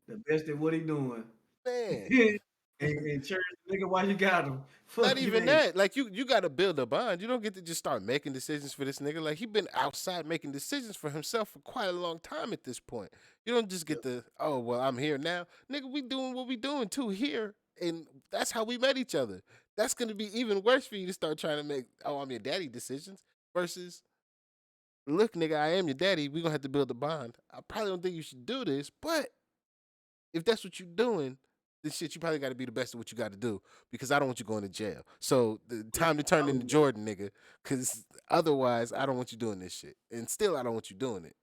the best at what he doing. man. And church nigga, why you got him? Not Fuck you, even man. that. Like you got to build a bond. You don't get to just start making decisions for this nigga. Like he been outside making decisions for himself for quite a long time at this point. You don't just get the oh well I'm here now, nigga. We doing what we doing too here, and that's how we met each other. That's gonna be even worse for you to start trying to make oh I'm your daddy decisions versus look nigga I am your daddy. We gonna have to build a bond. I probably don't think you should do this, but if that's what you're doing, then shit, you probably got to be the best at what you got to do because I don't want you going to jail. So the time to turn into Jordan, nigga, because otherwise I don't want you doing this shit, and still I don't want you doing it.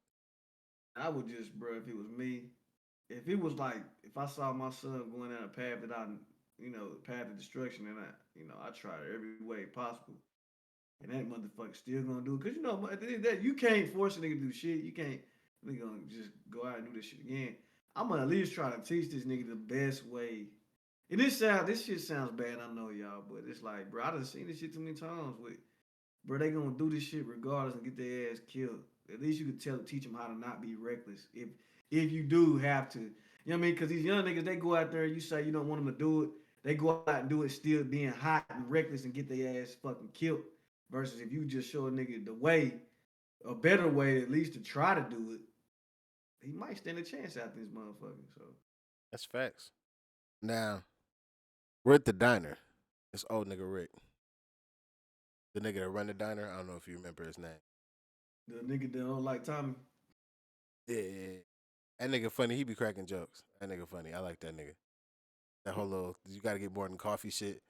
I would just, bro, if it was me, if it was like, if I saw my son going down a path that path of destruction, and I tried every way possible, and that motherfucker still gonna do it, cause at the end of the day, you can't force a nigga to do shit. You can't, nigga gonna just go out and do this shit again. I'm gonna at least try to teach this nigga the best way. And this shit sounds bad, I know y'all, but it's like, bro, I done seen this shit too many times with bro, they gonna do this shit regardless and get their ass killed. At least you could teach them how to not be reckless. If you do have to, you know what I mean? Because these young niggas, they go out there, you say you don't want them to do it, they go out and do it still being hot and reckless and get their ass fucking killed. Versus if you just show a nigga the way, a better way at least to try to do it, he might stand a chance out this motherfucker. So That's facts. Now we're at the diner. It's old nigga Rick, the nigga that run the diner. I don't know if you remember his name. The nigga that don't like Tommy. Yeah, yeah, yeah. That nigga funny. He be cracking jokes. That nigga funny. I like that nigga. That whole little you got to get more than coffee shit.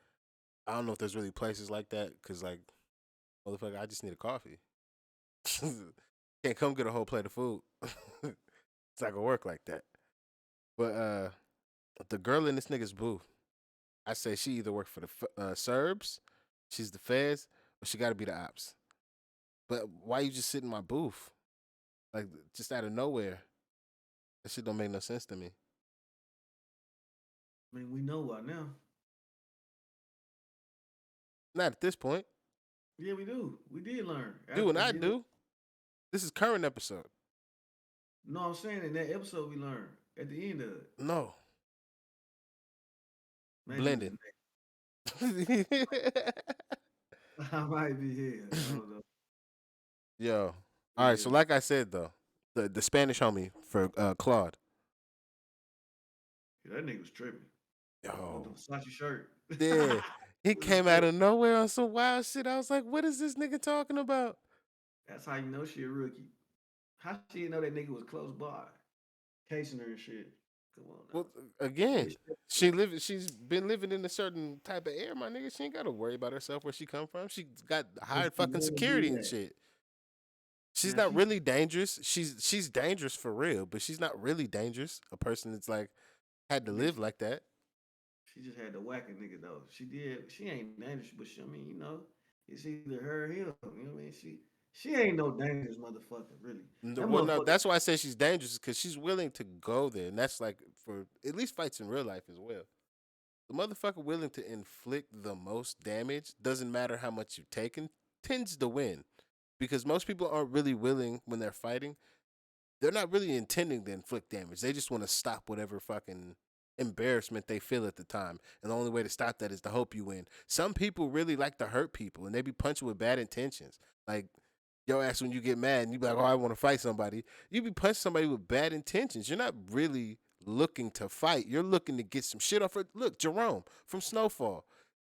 I don't know if there's really places like that because like motherfucker, I just need a coffee. Can't come get a whole plate of food. It's not gonna work like that. But the girl in this nigga's booth, I say she either work for the Serbs, she's the feds, or she got to be the ops. But why you just sit in my booth? Like just out of nowhere. That shit don't make no sense to me. I mean, we know why now. Not at this point. Yeah, we do. We did learn Do and at I the end. do. This is current episode. No, I'm saying in that episode we learned at the end of it. No. Maybe it was Blending. the next. I might be here. I don't know. Yo. All right, Yeah, so like I said though, the Spanish homie for Claude. yeah, that nigga was tripping with the Yo. Versace shirt. Yeah. He With his came out shirt. of nowhere on some wild shit. I was like, what is this nigga talking about? That's how you know she a rookie. How she didn't know that nigga was close by, casing her and shit. Come on now. Well, Yeah, again, she's been living in a certain type of air, my nigga. She ain't gotta worry about herself where she come from. She got but hired she fucking wanna do security and that. shit. She's Now not really dangerous. She's dangerous for real, but she's not really dangerous. A person that's like had to I mean, live like that. she just had to whack a nigga though. She did. She ain't dangerous, but she, I mean, it's either her or him. You know what I mean? She ain't no dangerous motherfucker, really. That Well, no, motherfucker. that's why I say she's dangerous because she's willing to go there, and that's like for at least fights in real life as well. The motherfucker willing to inflict the most damage doesn't matter how much you've taken tends to win because most people aren't really willing when they're fighting. They're not really intending to inflict damage. They just want to stop whatever fucking embarrassment they feel at the time. And the only way to stop that is to hope you win. Some people really like to hurt people and they be punching with bad intentions. Like your ass when you get mad and you be like, oh, I want to fight somebody. You be punching somebody with bad intentions. You're not really looking to fight. You're looking to get some shit off. Look, Jerome from Snowfall.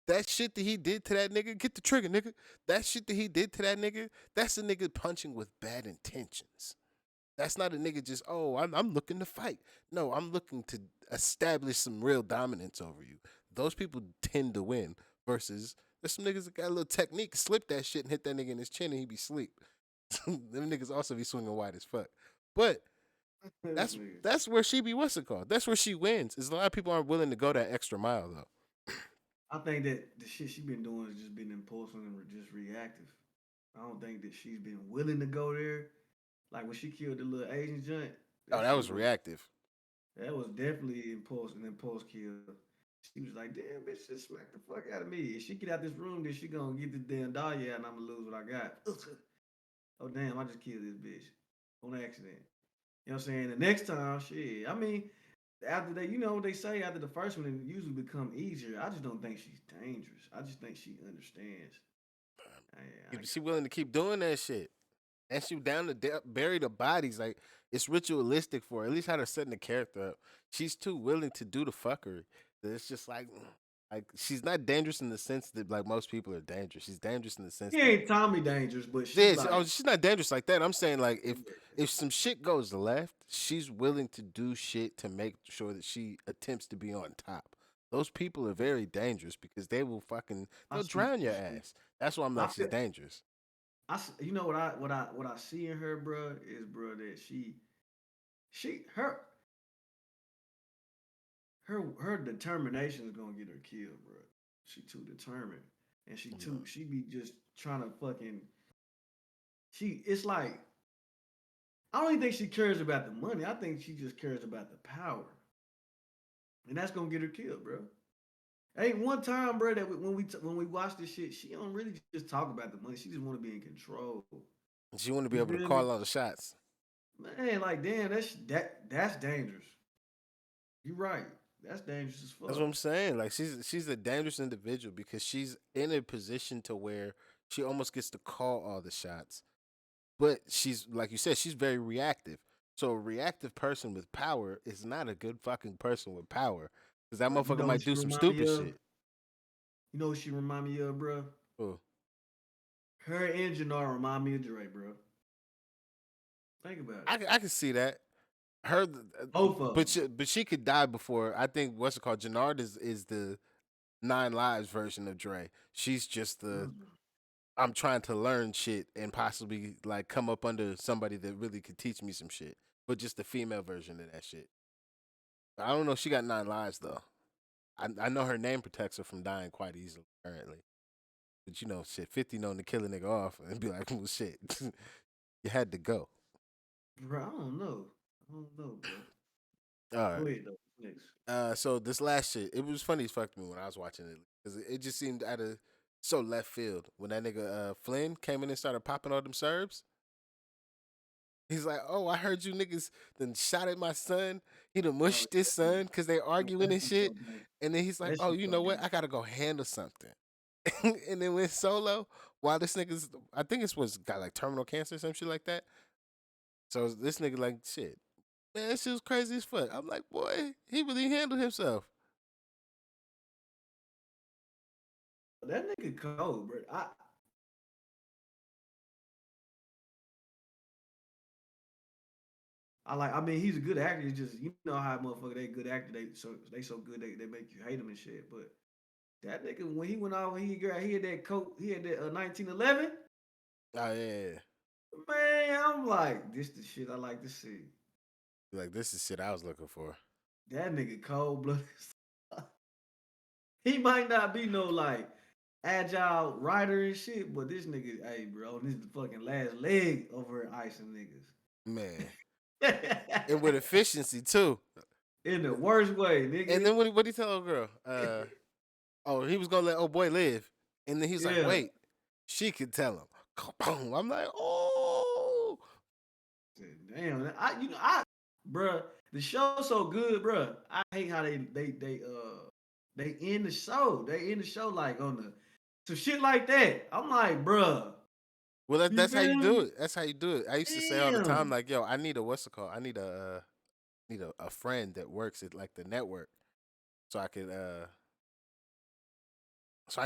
That shit that he did to that nigga, get the trigger, nigga. That shit that he did to that nigga, that's a nigga punching with bad intentions. That's not a nigga just, oh, I'm looking to fight. No, I'm looking to establish some real dominance over you. Those people tend to win versus there's some niggas that got a little technique, slip that shit and hit that nigga in his chin and he be sleep. Them niggas also be swinging wide as fuck. But This that's nigga. that's where she be what's it called? That's where she wins. Is a lot of people aren't willing to go that extra mile though. I think that the shit she been doing is just been impulsive and just reactive. I don't think that she's been willing to go there. Like when she killed the little Asian joint, Oh, that that shit was was reactive. that was definitely an impulse kill. She was like, "Damn, bitch, just smack the fuck out of me. If she get out this room, then she gonna get this damn Dahlia, and I'm gonna lose what I got." Oh damn, I just killed this bitch on accident. You know what I'm saying? The next time, shit. I mean, after they, you know what they say after the first one, it usually become easier. I just don't think she's dangerous. I just think she understands. I She willing to keep doing that shit. And she down to bury the bodies. Like it's ritualistic for her. At least how they're setting the character up. She's too willing to do the fuckery. That it's just like she's not dangerous in the sense that like most people are dangerous. She's dangerous in the sense He that ain't Tommy dangerous, but she yeah, like, she's not dangerous like that. I'm saying like yeah, if some shit goes left, she's willing to do shit to make sure that she attempts to be on top. Those people are very dangerous because they will fucking I they'll see. drown your ass. That's why I'm I like she's feel. dangerous. You know what I see in her, bro, is bro that she her determination is gonna get her killed, bro. She too determined, and No. she be just trying to fucking she. It's like I don't even think she cares about the money. I think she just cares about the power, and that's gonna get her killed, bro. Ain't one time, bro, that when we watch this shit, she don't really just talk about the money. She just want to be in control. She want to be You able to feel me? call all the shots. Man, like damn, that's dangerous. You're right. That's dangerous as That's what fuck. I'm saying. Like she's a dangerous individual because she's in a position to where she almost gets to call all the shots. But she's like you said, she's very reactive. So a reactive person with power is not a good fucking person with power because that But you motherfucker know what might she do some remind me stupid of? shit. You know what she remind me of, bro? Oh, Her and Jannar remind me of Dre, bro. Think about it. I can see that. Her, Both of them. but she could die before. I think what's it called? Jannard is the Nine Lives version of Dre. She's just the Mm. I'm trying to learn shit and possibly like come up under somebody that really could teach me some shit. But just the female version of that shit. I don't know. She got 9 lives though. I know her name protects her from dying quite easily currently. But you know, shit, 50 known to kill a nigga off and be like, well, shit, you had to go. Bro, I don't know. I don't know, bro. All right. Go ahead though. Next. So this last shit, it was funny as fuck to me when I was watching it because it just seemed out of so left field when that nigga Flynn came in and started popping all them serbs. He's like, "Oh, I heard you niggas then shot at my son. He done Oh, mushed his son because they arguing that and shit so shit." gay. And then he's like, That "Oh, shit you so know what? gay. I gotta go handle something." And then went solo while this nigga's, I think it was got like terminal cancer or some shit like that. So this nigga like shit, man, that shit was crazy as fuck. I'm like, boy, he really handled himself. That nigga cold, bro. I like. I mean, he's a good actor. It's just you know how motherfucker they good actor. They so good they make you hate him and shit. But that nigga when he went off, he had that coat. He had that 1911. Oh yeah. Man, I'm like, this the shit I like to see. Like this is shit I was looking for. That nigga cold blooded. He might not be no like agile rider and shit, but this nigga, hey bro, this is the fucking last leg over icing Man. And with niggas. efficiency too. In the worst way, And nigga. then what he tell old girl? Oh, he was gonna let old boy live. And then he's like, Yeah. wait, she could tell him. Kaboom. I'm like, oh. Damn, bruh, the show so good, bruh. I hate how they end the show. They end the show like on the some shit like that. I'm like, bruh, Well, you that's how you feel do me? it. That's how you do it. I used to say all the time, Damn. like, yo, I need a what's it called? I need a friend that works at like the network, so I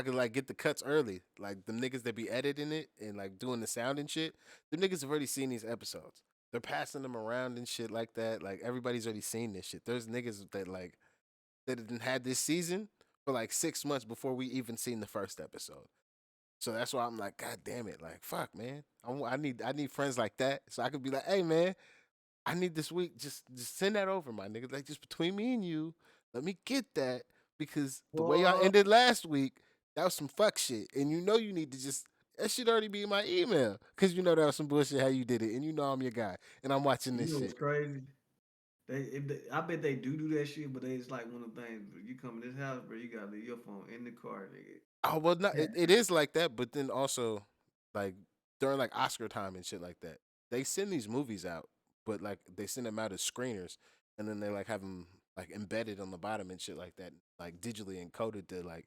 could like get the cuts early. Like the niggas that be editing it and like doing the sound and shit. The niggas have already seen these episodes. They're passing them around and shit like that. Like everybody's already seen this shit. There's niggas that like that didn't had this season for like 6 months before we even seen the first episode. So that's why I'm like, God damn it, like fuck, man. I need friends like that, so I could be like, hey, man, I need this week. Just send that over, my nigga. Like just between me and you, let me get that because the way y'all What? ended last week, that was some fuck shit, and you know you need to just. That should already be in my email because you know that was some bullshit how you did it, and you know I'm your guy, and I'm watching You this know what's shit. crazy? I bet they do that shit, but it's like one of the things. You come in this house, bro, you gotta leave your phone in the car, nigga. Oh well, not Yeah. it is like that, but then also like during like Oscar time and shit like that, they send these movies out, but like they send them out as screeners, and then they like have them like embedded on the bottom and shit like that, like digitally encoded to like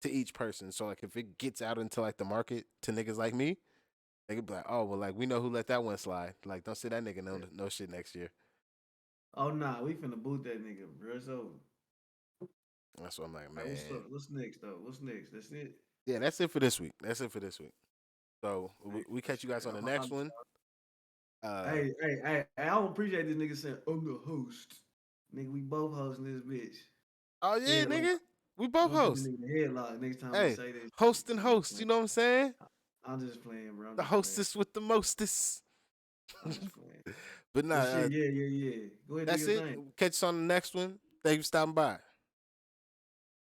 to each person. So like if it gets out into like the market to niggas like me, they could be like, oh well, like we know who let that one slide. Like don't say that nigga no shit next year. Oh nah, we finna boot that nigga, bro. It's over. That's what I'm like, All right, what's man. up? What's next though? What's next? That's it. Yeah, that's it for this week. That's it for this week. So Hey, we for catch you guys sure. on the next one. Uh, I don't appreciate this nigga saying I'm the host. Nigga, we both hosting this bitch. oh yeah, Headlock. nigga. We both I'm gonna put this host. nigga in the headlock next time we Hey, say this shit. host and I'm just host. You playing. know what I'm saying? I'm just playing, bro. I'm The just playing. hostess with the mostest. I'm just playing. But nah, But shit, yeah. Go ahead, do that's your it. thing. Catch us on the next one. Thank you for stopping by.